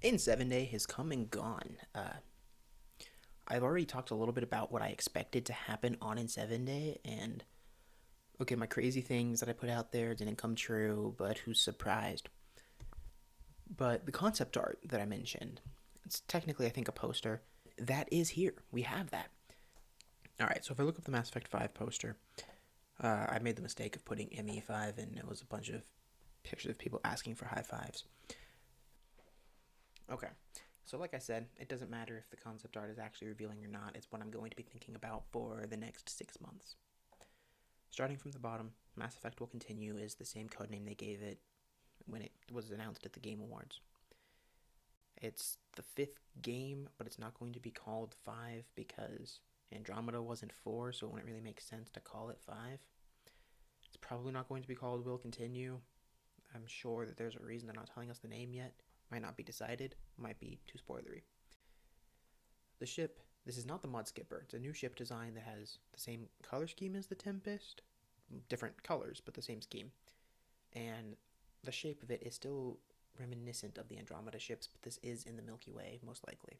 In 7 Day has come and gone. I've already talked a little bit about what I expected to happen on in 7 Day, and okay, my crazy things that I put out there didn't come true, but who's surprised? But the concept art that I mentioned, it's technically, I think, a poster. That is here. We have that. Alright, so if I look up the Mass Effect 5 poster, I made the mistake of putting ME5, and it was a bunch of pictures of people asking for high fives. Okay, so like I said, it doesn't matter if the concept art is actually revealing or not. It's what I'm going to be thinking about for the next 6 months. Starting from the bottom, Mass Effect Will Continue is the same codename they gave it when it was announced at the Game Awards. It's the fifth game, but it's not going to be called 5 because Andromeda wasn't 4, so it wouldn't really make sense to call it 5. It's probably not going to be called Will Continue. I'm sure that there's a reason they're not telling us the name yet. Might not be decided, might be too spoilery. The ship, this is not the Mud Skipper. It's a new ship design that has the same color scheme as the Tempest. Different colors, but the same scheme. And the shape of it is still reminiscent of the Andromeda ships, but this is in the Milky Way, most likely.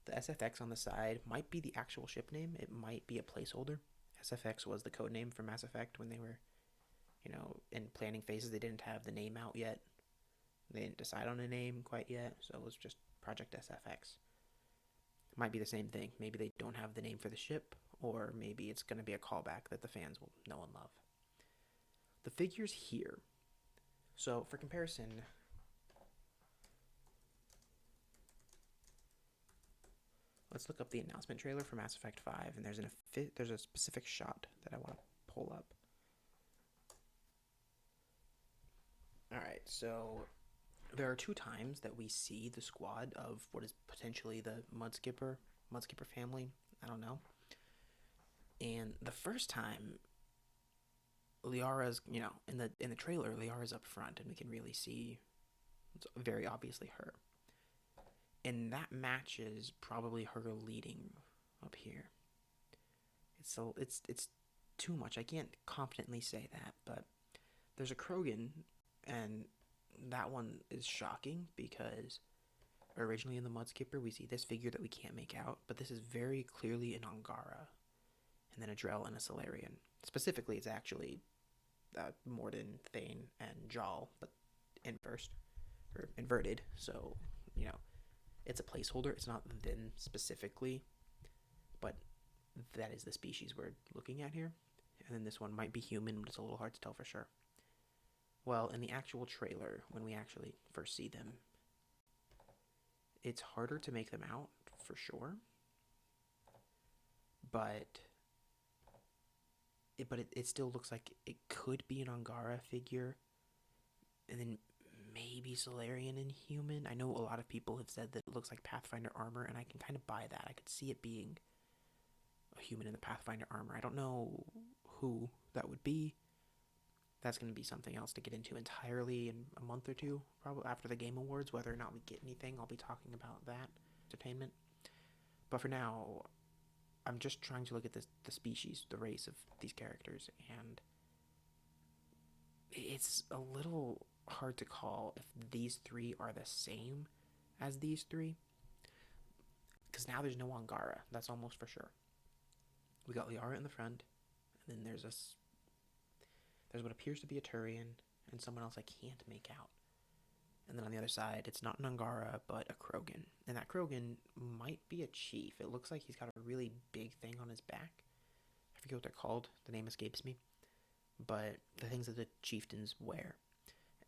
The SFX on the side might be the actual ship name. It might be a placeholder. SFX was the code name for Mass Effect when they were, in planning phases. They didn't have the name out yet. They didn't decide on a name quite yet, so it was just Project SFX. Might be the same thing. Maybe they don't have the name for the ship, or maybe it's going to be a callback that the fans will know and love. The figures here. So, for comparison, let's look up the announcement trailer for Mass Effect 5, and there's a specific shot that I want to pull up. Alright, so there are 2 times that we see the squad of what is potentially the Mudskipper family. I don't know. And the first time, Liara's, in the trailer, Liara's up front, and we can really see it's very obviously her. And that matches probably her leading up here. It's too much. I can't confidently say that, but there's a Krogan, and that one is shocking because originally in the Mudskipper we see this figure that we can't make out, but this is very clearly an Angara, and then a Drell and a Solarian. Specifically, it's actually Morden, Thane, and Jal, but inverted. So it's a placeholder. It's not them specifically, but that is the species we're looking at here. And then this one might be human, but it's a little hard to tell for sure. Well, in the actual trailer, when we actually first see them, it's harder to make them out for sure. But it still looks like it could be an Angara figure, and then maybe Solarian and human. I know a lot of people have said that it looks like Pathfinder armor, and I can kind of buy that. I could see it being a human in the Pathfinder armor. I don't know who that would be. That's going to be something else to get into entirely in a month or two, probably after the Game Awards. Whether or not we get anything, I'll be talking about that entertainment. But for now, I'm just trying to look at the species, the race of these characters, and it's a little hard to call if these 3 are the same as these 3, because now there's no Angara. That's almost for sure. We got Liara in the front, and then there's what appears to be a Turian and someone else I can't make out. And then on the other side, it's not an Angara, but a Krogan. And that Krogan might be a chief. It looks like he's got a really big thing on his back. I forget what they're called. The name escapes me. But the things that the chieftains wear.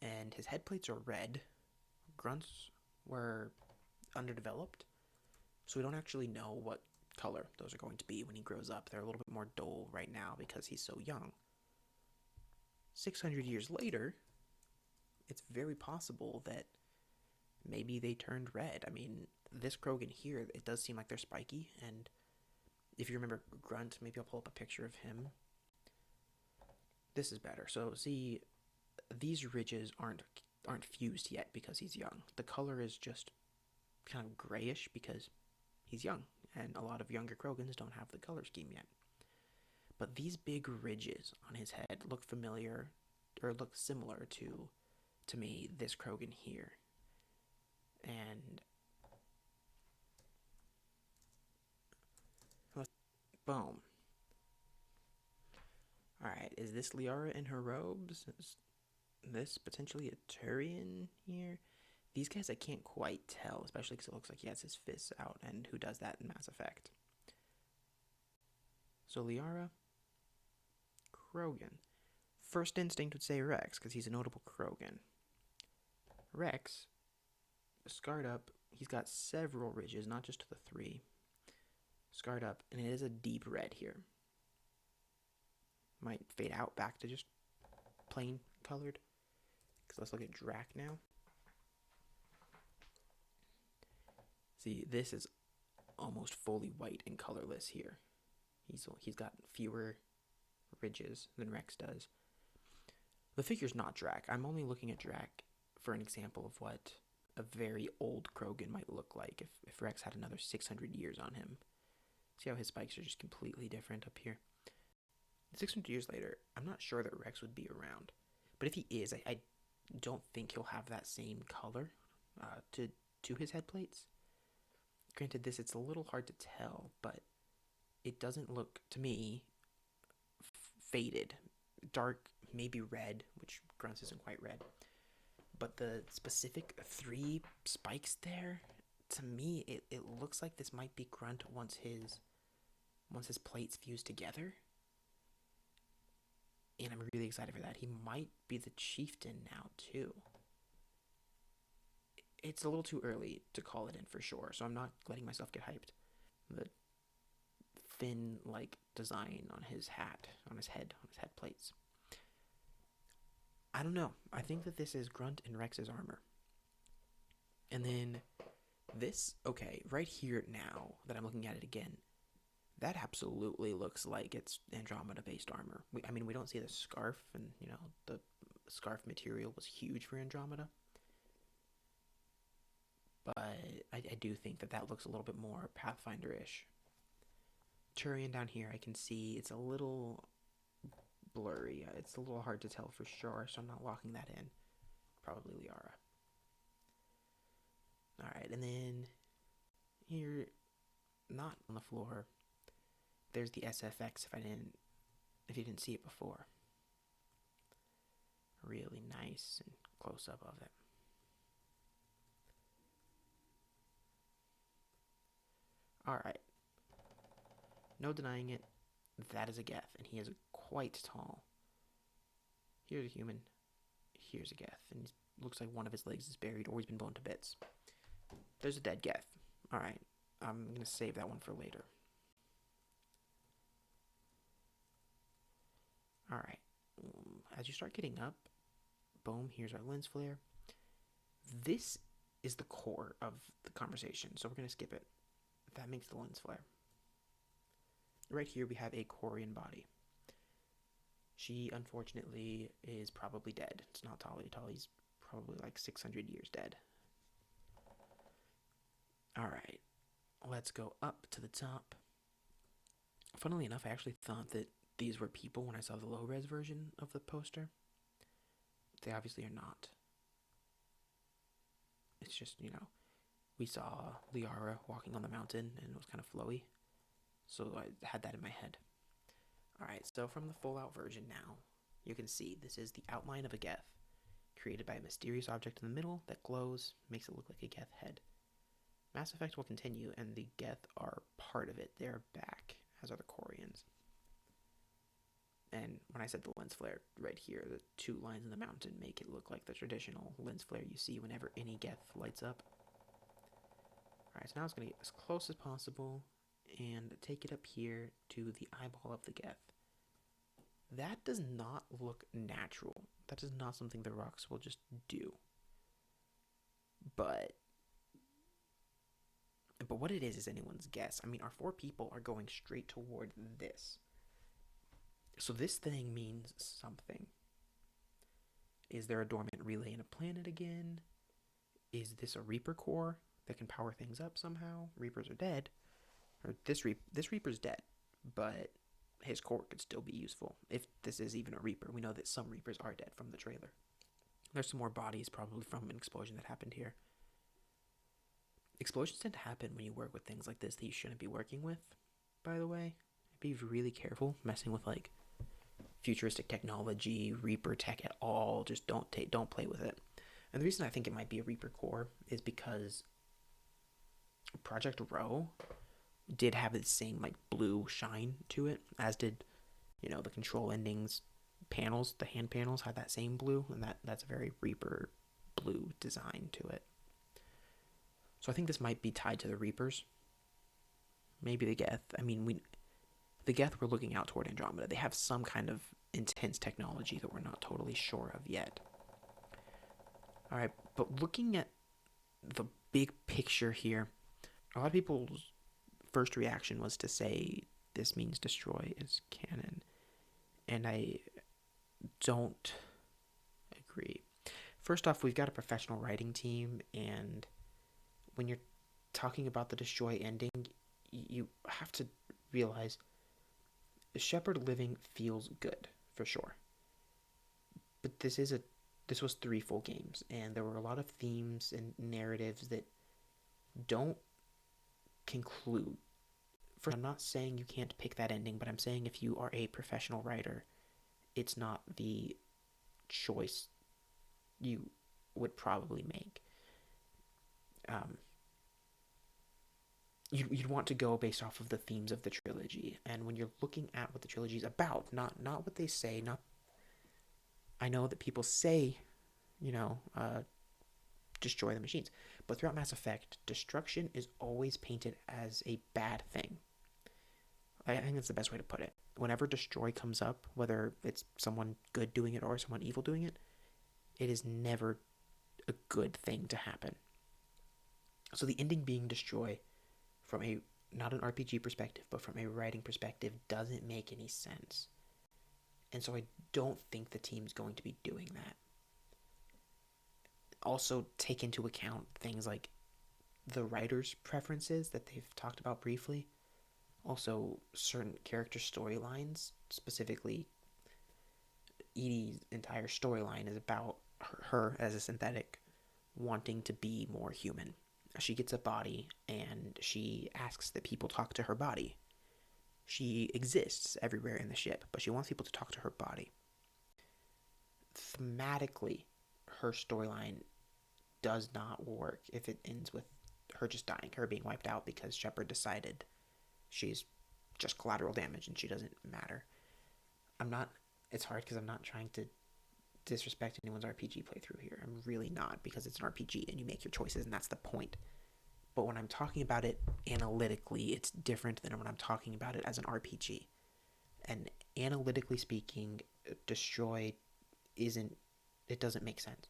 And his head plates are red. Grunts were underdeveloped, so we don't actually know what color those are going to be when he grows up. They're a little bit more dull right now because he's so young. 600 years later, it's very possible that maybe they turned red. I mean, this Krogan here, it does seem like they're spiky, and if you remember Grunt, maybe I'll pull up a picture of him. This is better. So see, these ridges aren't fused yet because he's young. The color is just kind of grayish because he's young, and a lot of younger Krogans don't have the color scheme yet. But these big ridges on his head look familiar, or look similar to me, this Krogan here. And Boom. Alright, is this Liara in her robes? Is this potentially a Turian here? These guys I can't quite tell, especially because it looks like he has his fists out, and who does that in Mass Effect? So Liara, Krogan. First instinct would say Rex, because he's a notable Krogan. Rex, scarred up, he's got several ridges, not just the 3. Scarred up, and it is a deep red here. Might fade out back to just plain colored. Because let's look at Drac now. See, this is almost fully white and colorless here. He's got fewer ridges than Rex does. The figure's not Drac. I'm only looking at Drac for an example of what a very old Krogan might look like if Rex had another 600 years on him. See how his spikes are just completely different up here? 600 years later, I'm not sure that Rex would be around. But if he is, I don't think he'll have that same color to his head plates. Granted, it's a little hard to tell, but it doesn't look, to me, faded. Dark, maybe red, which Grunt's isn't quite red. But the specific 3 spikes there, to me, it looks like this might be Grunt once his plates fuse together. And I'm really excited for that. He might be the chieftain now, too. It's a little too early to call it in for sure, so I'm not letting myself get hyped. The fin-like design on his hat, on his head plates. I don't know. I think that this is Grunt and Rex's armor. And then this, okay, right here now that I'm looking at it again, that absolutely looks like it's Andromeda-based armor. We don't see the scarf, and, the scarf material was huge for Andromeda. But I do think that looks a little bit more Pathfinder-ish. Turian down here, I can see it's a little blurry. It's a little hard to tell for sure, so I'm not locking that in. Probably Liara. Alright, and then here, not on the floor, there's the SFX if you didn't see it before. Really nice and close up of it. Alright. No denying it, that is a Geth, and he is quite tall. Here's a human. Here's a Geth, and he looks like one of his legs is buried or he's been blown to bits. There's a dead Geth. Alright, I'm going to save that one for later. Alright, as you start getting up, boom, here's our lens flare. This is the core of the conversation, so we're going to skip it. That makes the lens flare. Right here we have a Quarian body. She, unfortunately, is probably dead. It's not Tali. Tali's probably like 600 years dead. Alright, let's go up to the top. Funnily enough, I actually thought that these were people when I saw the low-res version of the poster. They obviously are not. It's just, we saw Liara walking on the mountain and it was kind of flowy. So I had that in my head. Alright, so from the full-out version now, you can see this is the outline of a Geth, created by a mysterious object in the middle that glows, makes it look like a Geth head. Mass Effect will continue, and the Geth are part of it. They're back, as are the Quarians. And when I said the lens flare right here, the 2 lines in the mountain make it look like the traditional lens flare you see whenever any Geth lights up. Alright, so now it's going to get as close as possible and take it up here to the eyeball of the Geth. That does not look natural. That is not something the rocks will just do. But what it is anyone's guess. Our 4 people are going straight toward this. So this thing means something. Is there a dormant relay in a planet again? Is this a Reaper core that can power things up somehow? Reapers are dead. Or this Reaper's dead, but his core could still be useful. If this is even a Reaper. We know that some Reapers are dead from the trailer. There's some more bodies probably from an explosion that happened here. Explosions tend to happen when you work with things like this that you shouldn't be working with, by the way. Be really careful messing with like futuristic technology, Reaper tech at all. Just don't play with it. And the reason I think it might be a Reaper core is because Project Row did have the same like blue shine to it, as did the control endings panels. The hand panels had that same blue, and that's a very Reaper blue design to it. So I think this might be tied to the Reapers. Maybe the Geth. I mean, the Geth were looking out toward Andromeda. They have some kind of intense technology that we're not totally sure of yet. All right, but looking at the big picture here, a lot of people's first reaction was to say this means destroy is canon, and I don't agree. First off, we've got a professional writing team, and when you're talking about the destroy ending, you have to realize Shepard living feels good for sure, but this was 3 full games, and there were a lot of themes and narratives that don't conclude. First, I'm not saying you can't pick that ending, but I'm saying if you are a professional writer, it's not the choice you would probably make. You'd want to go based off of the themes of the trilogy, and when you're looking at what the trilogy is about, not what they say. I know that people say, destroy the machines, but throughout Mass Effect, destruction is always painted as a bad thing. I think that's the best way to put it. Whenever destroy comes up, whether it's someone good doing it or someone evil doing it, it is never a good thing to happen. So the ending being destroy, from not an RPG perspective, but from a writing perspective, doesn't make any sense. And so I don't think the team's going to be doing that. Also, take into account things like the writer's preferences that they've talked about briefly. Also, certain character storylines, specifically Edie's entire storyline is about her as a synthetic wanting to be more human. She gets a body, and she asks that people talk to her body. She exists everywhere in the ship, but she wants people to talk to her body. Thematically, her storyline does not work if it ends with her just dying, her being wiped out because Shepard decided she's just collateral damage and she doesn't matter. It's hard because I'm not trying to disrespect anyone's RPG playthrough here. I'm really not, because it's an RPG and you make your choices, and that's the point. But when I'm talking about it analytically, it's different than when I'm talking about it as an RPG. And analytically speaking, destroy doesn't make sense.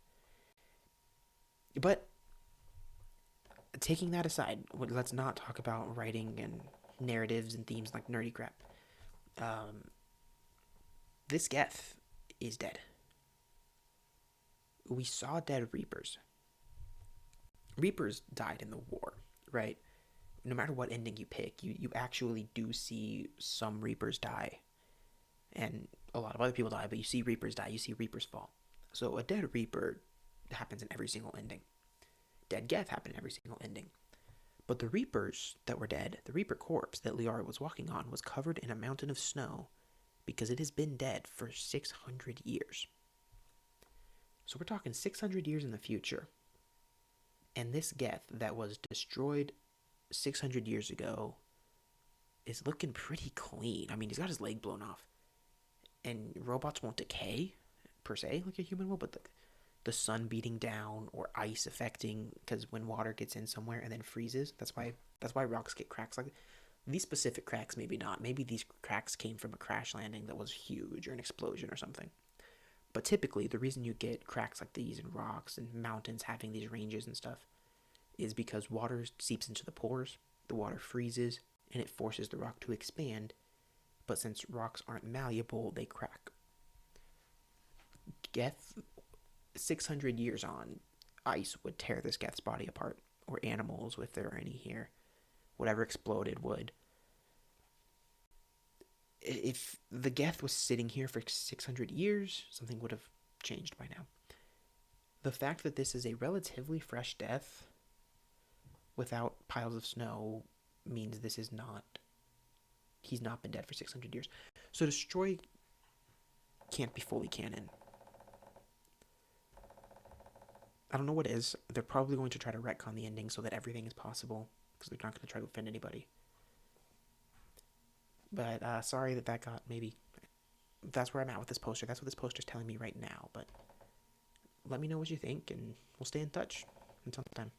But taking that aside, let's not talk about writing and narratives and themes like nerdy crap. This Geth is dead. We saw dead Reapers. Reapers died in the war, right? No matter what ending you pick, you actually do see some Reapers die. And a lot of other people die, but you see Reapers die, you see Reapers fall. So a dead Reaper happens in every single ending. Dead Geth happened in every single ending. But the Reapers that were dead, the Reaper corpse that Liara was walking on, was covered in a mountain of snow because it has been dead for 600 years. So we're talking 600 years in the future. And this Geth that was destroyed 600 years ago is looking pretty clean. I mean, he's got his leg blown off. And robots won't decay, per se, like a human will, but the sun beating down or ice affecting, because when water gets in somewhere and then freezes, that's why rocks get cracks like that. These specific cracks, maybe not. Maybe these cracks came from a crash landing that was huge, or an explosion or something. But typically, the reason you get cracks like these in rocks and mountains having these ranges and stuff is because water seeps into the pores, the water freezes, and it forces the rock to expand. But since rocks aren't malleable, they crack. Geth, 600 years on, ice would tear this Geth's body apart, or animals, if there are any here. Whatever exploded would. If the Geth was sitting here for 600 years, something would have changed by now. The fact that this is a relatively fresh death without piles of snow means this is not He's not been dead for 600 years. So Destroy can't be fully canon. I don't know what is. They're probably going to try to retcon the ending so that everything is possible, because they're not going to try to offend anybody. But sorry that got maybe... That's where I'm at with this poster. That's what this poster is telling me right now. But let me know what you think, and we'll stay in touch. Until next time.